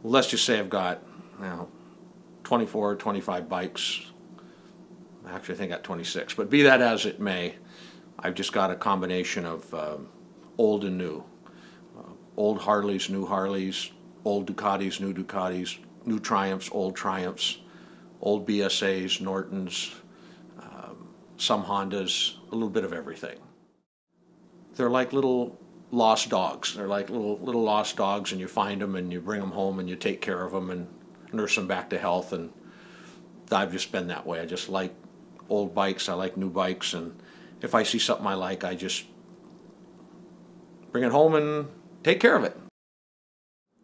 let's just say I've got, 24, 25 bikes. Actually, I think I got 26, but be that as it may, I've just got a combination of old and new. Old Harleys, new Harleys, old Ducatis, new Triumphs, old Triumphs, old BSAs, Nortons, some Hondas, a little bit of everything. They're like little lost dogs. They're like little lost dogs, and you find them and you bring them home and you take care of them and nurse them back to health. And I've just been that way. I just like old bikes. I like new bikes, and if I see something I like, I just bring it home and take care of it.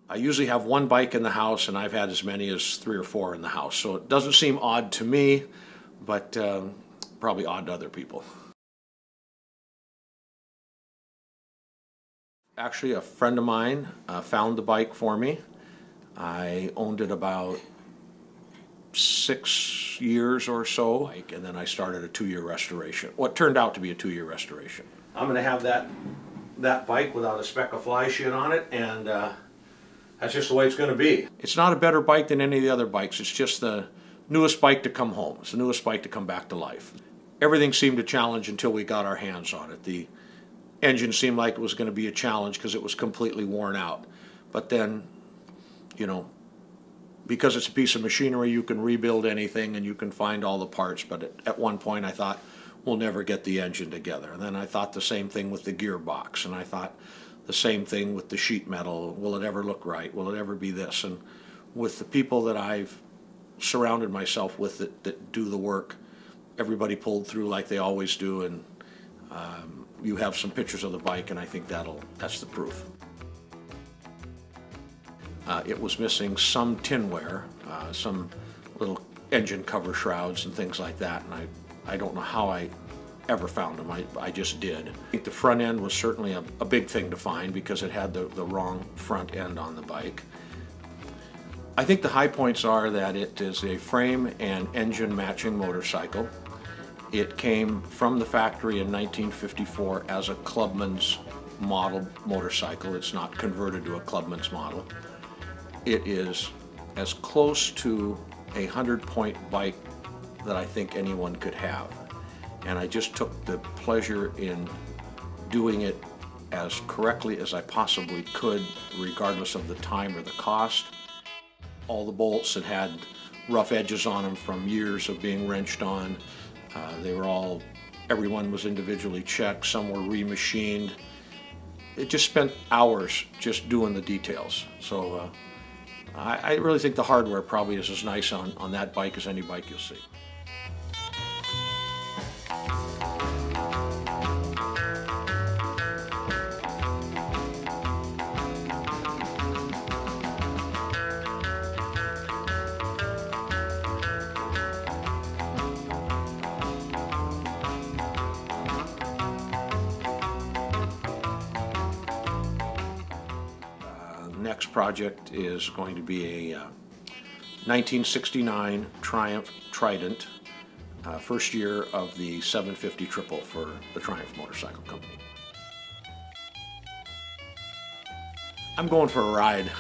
I usually have one bike in the house, and I've had as many as 3 or 4 in the house, so it doesn't seem odd to me, but probably odd to other people. Actually, a friend of mine found the bike for me. I owned it about 6 years or so, and then I started a 2-year restoration. What turned out to be a 2-year restoration. I'm going to have that bike without a speck of fly shit on it, and that's just the way it's going to be. It's not a better bike than any of the other bikes. It's just the newest bike to come home. It's the newest bike to come back to life. Everything seemed a challenge until we got our hands on it. The engine seemed like it was going to be a challenge because it was completely worn out. But then, you know, because it's a piece of machinery, you can rebuild anything and you can find all the parts. But at one point I thought, we'll never get the engine together. And then I thought the same thing with the gearbox, and I thought the same thing with the sheet metal. Will it ever look right? Will it ever be this? And with the people that I've surrounded myself with that do the work, everybody pulled through like they always do, and you have some pictures of the bike, and I think that's the proof. It was missing some tinware, some little engine cover shrouds and things like that, and I don't know how I ever found them. I just did. I think the front end was certainly a big thing to find because it had the wrong front end on the bike. I think the high points are that it is a frame and engine matching motorcycle. It came from the factory in 1954 as a Clubman's model motorcycle. It's not converted to a Clubman's model. It is as close to a 100-point bike that I think anyone could have. And I just took the pleasure in doing it as correctly as I possibly could, regardless of the time or the cost. All the bolts had rough edges on them from years of being wrenched on. Everyone was individually checked, some were remachined. It just spent hours just doing the details. So I really think the hardware probably is as nice on that bike as any bike you'll see. Next project is going to be a 1969 Triumph Trident, first year of the 750 Triple for the Triumph Motorcycle Company. I'm going for a ride.